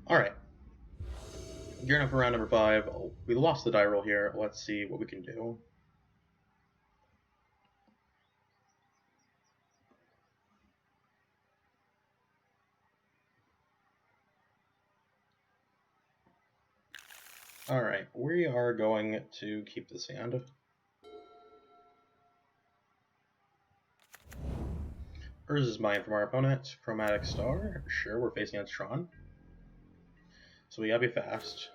Alright, gearing up for round number 5. We lost the die roll here. Let's see what we can do. Alright, we are going to keep this hand. Urza is mine from our opponent. Chromatic Star. Sure, we're facing against Tron. So we gotta be fast.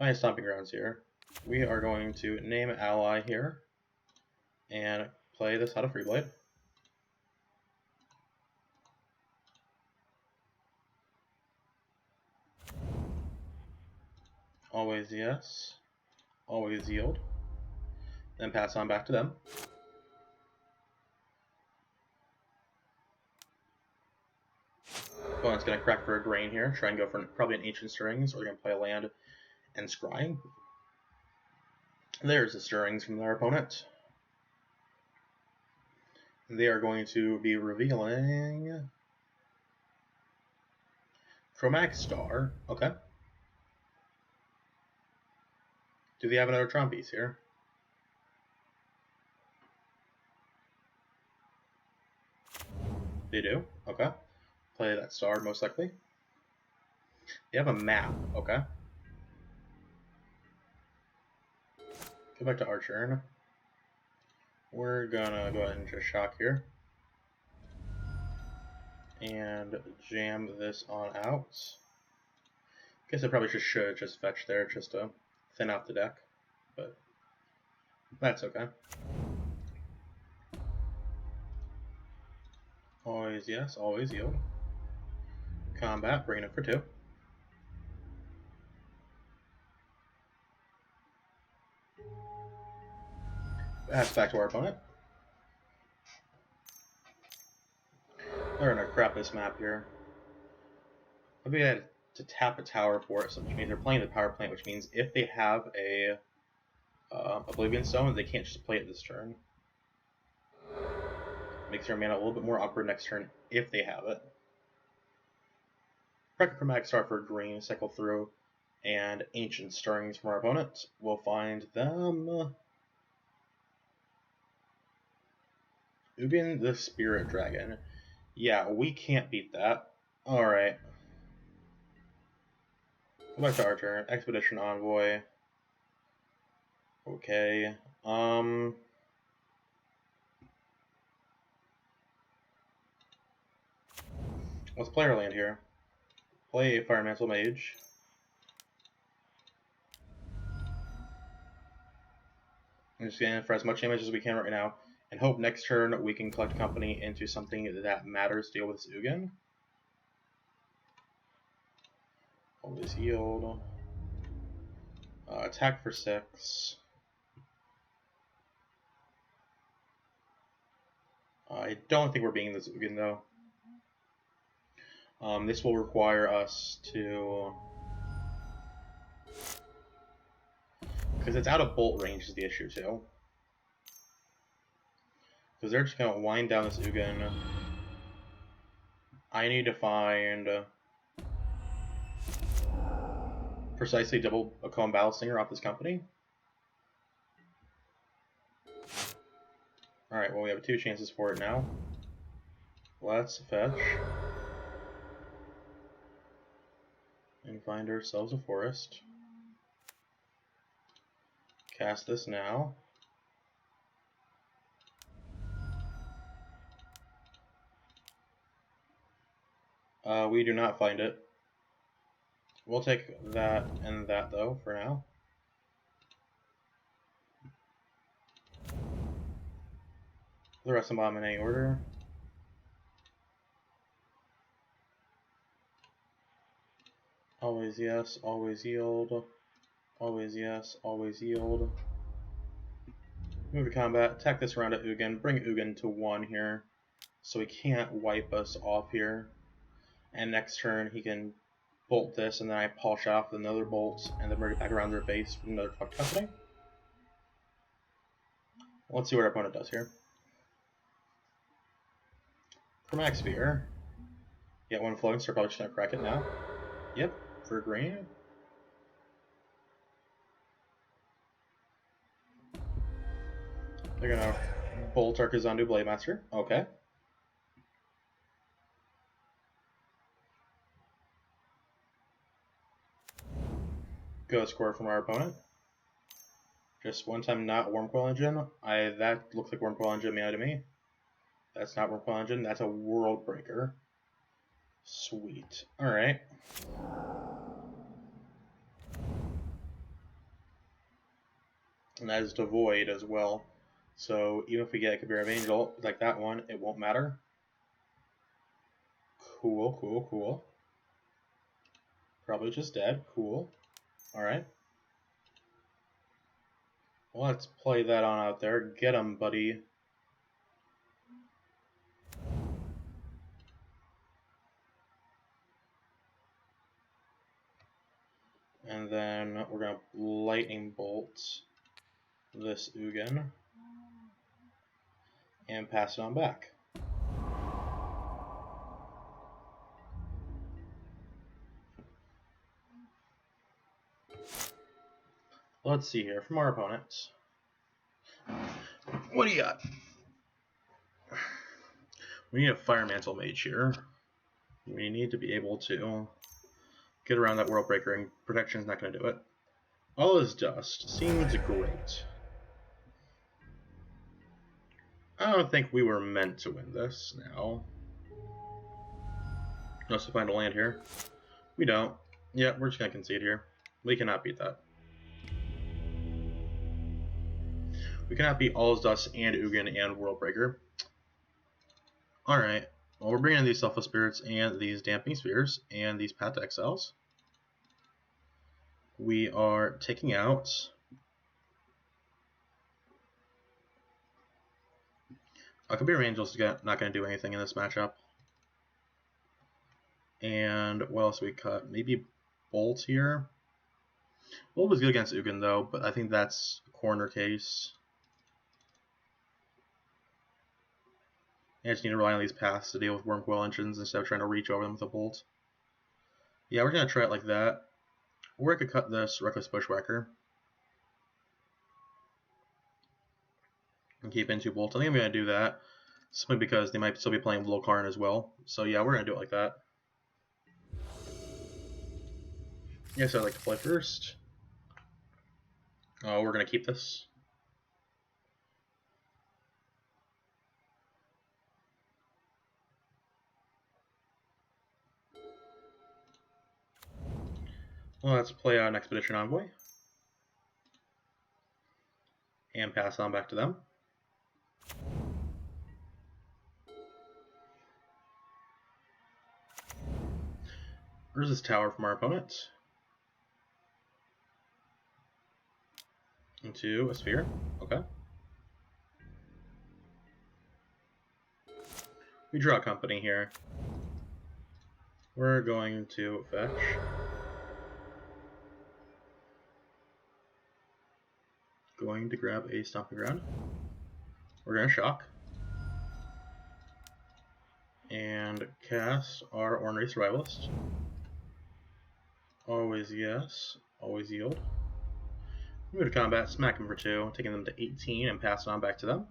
Nice stomping grounds here. We are going to name ally here and play this out of Freeblade. Always yes. Always yield. Then pass on back to them. Opponent's going to crack for a grain here. Try and go for probably an Ancient Stirrings, or they're going to play a land and scrying. There's the Stirrings from their opponent. They are going to be revealing Chromatic Star. Okay. Do they have another Tron piece here? They do. Okay. Play that star, most likely. They have a map. Okay. Go back to our turn. We're gonna go ahead and just shock here. And jam this on out. Guess I probably should just fetch there just to thin out the deck. But that's okay. Always yes, always yield. Combat, bringing it for 2. Pass back to our opponent. They're gonna crap this map here. Maybe I had to tap a tower for it, so which means they're playing the power plant, which means if they have a Oblivion Stone, they can't just play it this turn. Makes their mana a little bit more awkward next turn if they have it. Chromatic Star for green, cycle through, and Ancient Stirrings from our opponent. We'll find them. Ugin the Spirit Dragon. Yeah, we can't beat that. Alright. Go back to our turn. Expedition Envoy. Okay. Let's play our land here. Play a Fire Mantle Mage. I'm just going for as much damage as we can right now, and hope next turn we can collect company into something that matters to deal with this Ugin. Always yield. Attack for 6. I don't think we're beating this Ugin though. This will require us to... Because it's out of bolt range is the issue too. Because they're just going to wind down this Ugin. I need to find... precisely double a Comb Battle Singer off this company. Alright, well we have 2 chances for it now. Let's fetch. And find ourselves a forest. Cast this now. We do not find it. We'll take that and that though for now. The rest of them in any order. Always yes, always yield. Always yes, always yield. Move to combat, attack this round at Ugin, bring Ugin to 1 here, so he can't wipe us off here. And next turn he can bolt this, and then I polish off with another bolt, and then bring it back around their base with another collect company. Let's see what our opponent does here. Chromatic Sphere. Get 1 Floating Star, probably just gonna crack it now. Yep. for green. They're gonna bolt our Kazandu Blademaster. Okay. Go score from our opponent. Just one time not Wormcoil Engine. That looks like Wormcoil Engine to me. That's not Wormcoil Engine, that's a World Breaker. Sweet. Alright. And that is devoid as well. So even if we get a Kabir of Angel like that one, it won't matter. Cool, cool, cool. Probably just dead. Cool. Alright. Let's play that on out there. Get him, buddy. And then we're going to Lightning Bolt this Ugin and pass it on back. Let's see here from our opponents. What do you got? We need a Fire Mantle Mage here. We need to be able to get around that World Breaker, and Protection's not going to do it. All is Dust seems great. I don't think we were meant to win this now. Unless we find a land here. We don't. Yeah, we're just going to concede here. We cannot beat that. We cannot beat All is Dust and Ugin and World Breaker. Alright. Well, we're bringing in these Selfless Spirits and these Damping Spheres and these Path to Exiles. We are taking out Kabir Angel's not going to do anything in this matchup. And what else we cut? Maybe Bolt here. Bolt was good against Ugin though, but I think that's a corner case. I just need to rely on these paths to deal with Wormcoil Engines instead of trying to reach over them with a Bolt. Yeah, we're going to try it like that. Or I could cut this Reckless Bushwhacker and keep into Bolt. I think I'm going to do that simply because they might still be playing Volcarn as well. So yeah, we're going to do it like that. Yes, I'd like to play first. Oh, we're going to keep this. Well, let's play an Expedition Envoy. And pass on back to them. There's this tower from our opponent. Into a sphere. Okay. We draw a company here. We're going to fetch. Going to grab a Stomping Ground. We're going to shock. And cast our Ornery Survivalist. Always yes. Always yield. Move to combat, smack them for 2, taking them to 18 and pass it on back to them.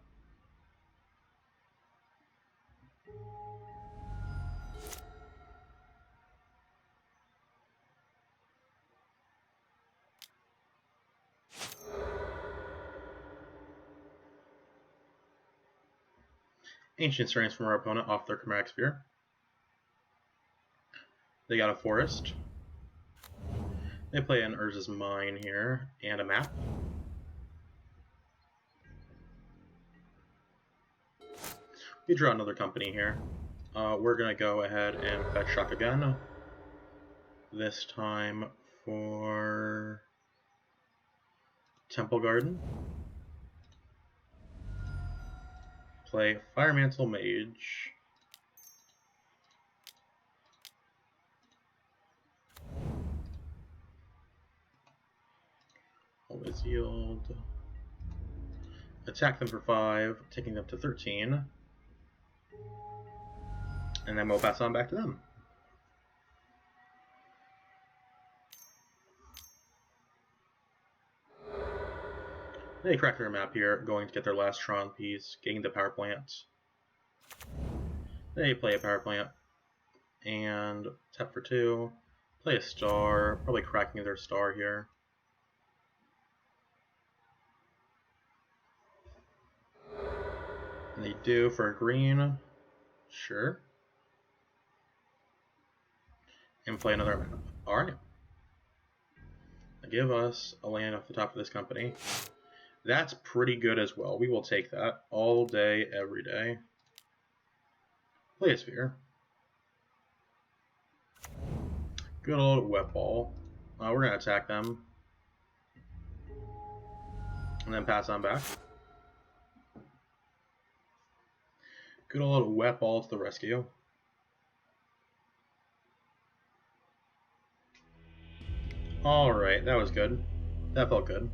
Ancient Strengths from our opponent off their Chimeric Sphere. They got a Forest. They play an Urza's Mine here and a map. We draw another company here. We're going to go ahead and fetch shock again. This time for Temple Garden. Play Fire Mantle Mage. Always yield. Attack them for 5, taking them to 13. And then we'll pass on back to them. They crack their map here, going to get their last Tron piece, getting the power plant. They play a power plant, and tap for 2, play a star, probably cracking their star here. And they do for a green, sure. And play another map. Alright. Give us a land off the top of this company. That's pretty good as well. We will take that all day, every day. Play a sphere. Good old wet ball. We're going to attack them. And then pass on back. Good old wet ball to the rescue. Alright, that was good. That felt good.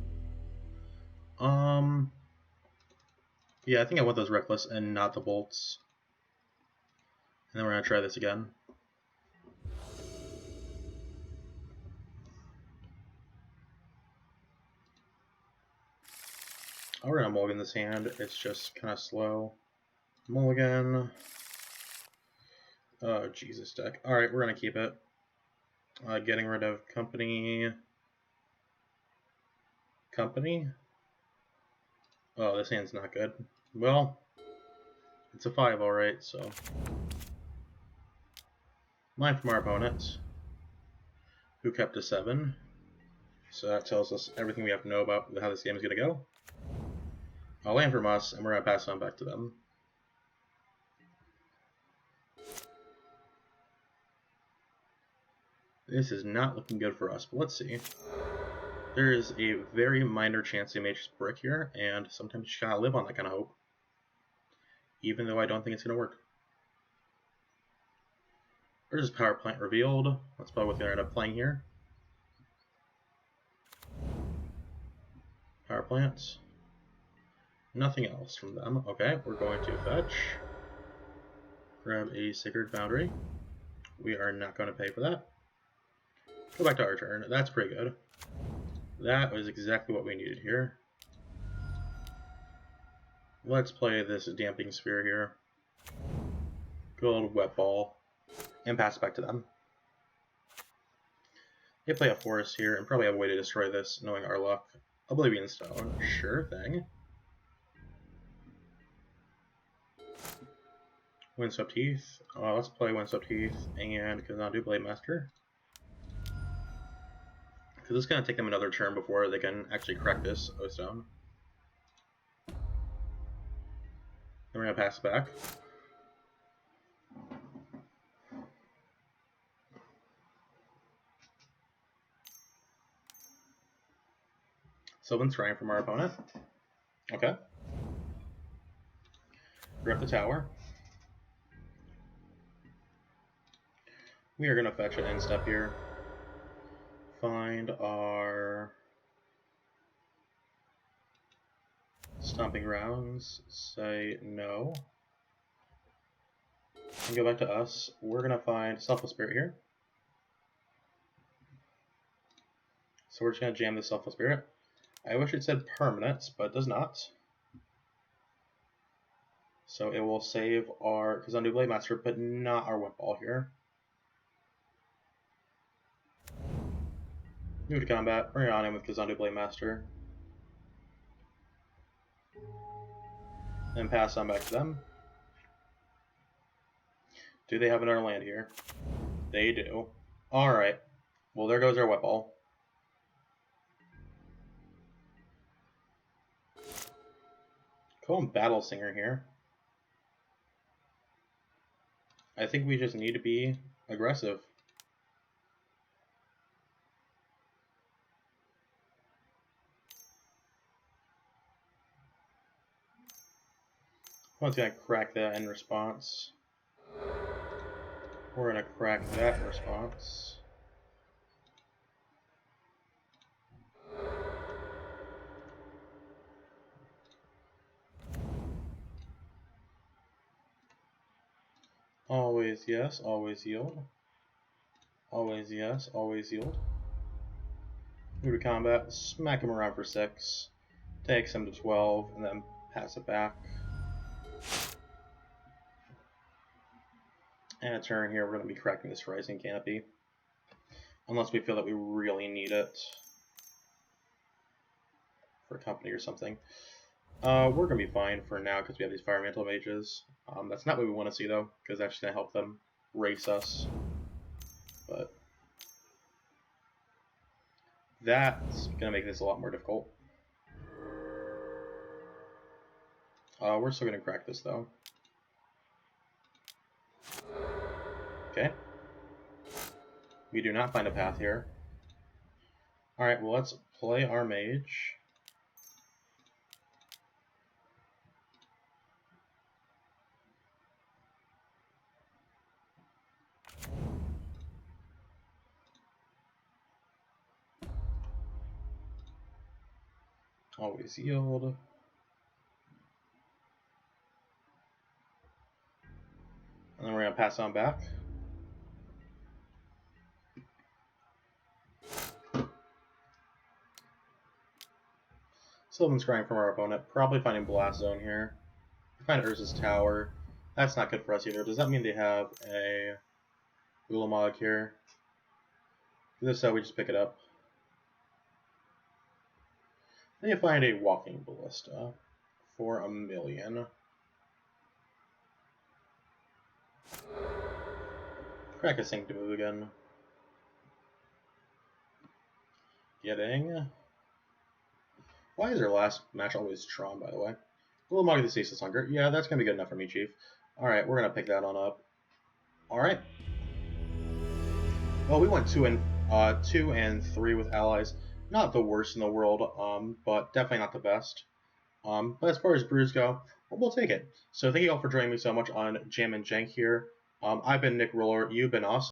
Yeah, I think I want those reckless and not the bolts. And then we're going to try this again. We're going to mulligan this hand. It's just kind of slow. Mulligan. Oh, Jesus deck. Alright, we're going to keep it. Getting rid of company. Company? Oh, this hand's not good. Well, it's a 5, alright, so. Line from our opponent, who kept a 7. So that tells us everything we have to know about how this game is going to go. A land from us, and we're going to pass it on back to them. This is not looking good for us, but let's see. There is a very minor chance they may just brick here, and sometimes you gotta live on that kind of hope. Even though I don't think it's going to work. There's power plant revealed. That's probably what they're going to end up playing here. Power plants. Nothing else from them. Okay, we're going to fetch. Grab a Sacred Foundry. We are not going to pay for that. Go back to our turn. That's pretty good. That was exactly what we needed here. Let's play this Damping Sphere here. Good old Wet Ball. And pass it back to them. They play a Forest here and probably have a way to destroy this, knowing our luck. Oblivion Stone. Sure thing. Windswept Heath. Let's play Windswept Heath and Kazandu Blade Master. Because it's going to take them another turn before they can actually crack this O-Stone. Then we're going to pass it back. Sylvan Shrine from our opponent. Okay. Rip the tower. We are going to fetch an end step here. Find our stomping grounds. Say no. And go back to us. We're going to find Selfless Spirit here. So we're just going to jam the Selfless Spirit. I wish it said permanent, but it does not. So it will save our Kazandu Blade Master, but not our Wet Ball here. Move to combat, bring it on in with Kazandu Blade Master. Then pass on back to them. Do they have another land here? They do. Alright. Well, there goes our Wet Ball. Call him Battle Singer here. I think we just need to be aggressive. One's going to crack that in response. We're going to crack that in response. Always yes, always yield. Always yes, always yield. Move to combat, smack him around for 6. Takes him to 12, and then pass it back. And a turn here, we're going to be cracking this Rising Canopy. Unless we feel that we really need it for a company or something. We're going to be fine for now because we have these Fire Mantle Mages. That's not what we want to see though, because that's going to help them race us. But that's going to make this a lot more difficult. We're still going to crack this though. Okay. We do not find a path here. Alright, well let's play our mage. Always yield. And then we're going to pass on back. Sylvan's scrying from our opponent. Probably finding Blast Zone here. We find Urza's Tower. That's not good for us either. Does that mean they have a Ulamog here? If so, we just pick it up. Then you find a Walking Ballista for 1,000,000. Crack a Sink to move again. Getting. Why is our last match always Tron, by the way? Ulamog the Ceaseless Hunger. Yeah, that's going to be good enough for me, Chief. Alright, we're going to pick that on up. Alright. Well, we went 2 and 3 with allies. Not the worst in the world, but definitely not the best. But as far as brews go, we'll take it. So thank you all for joining me so much on Jammin and Jank here. I've been Nick Roller. You've been awesome.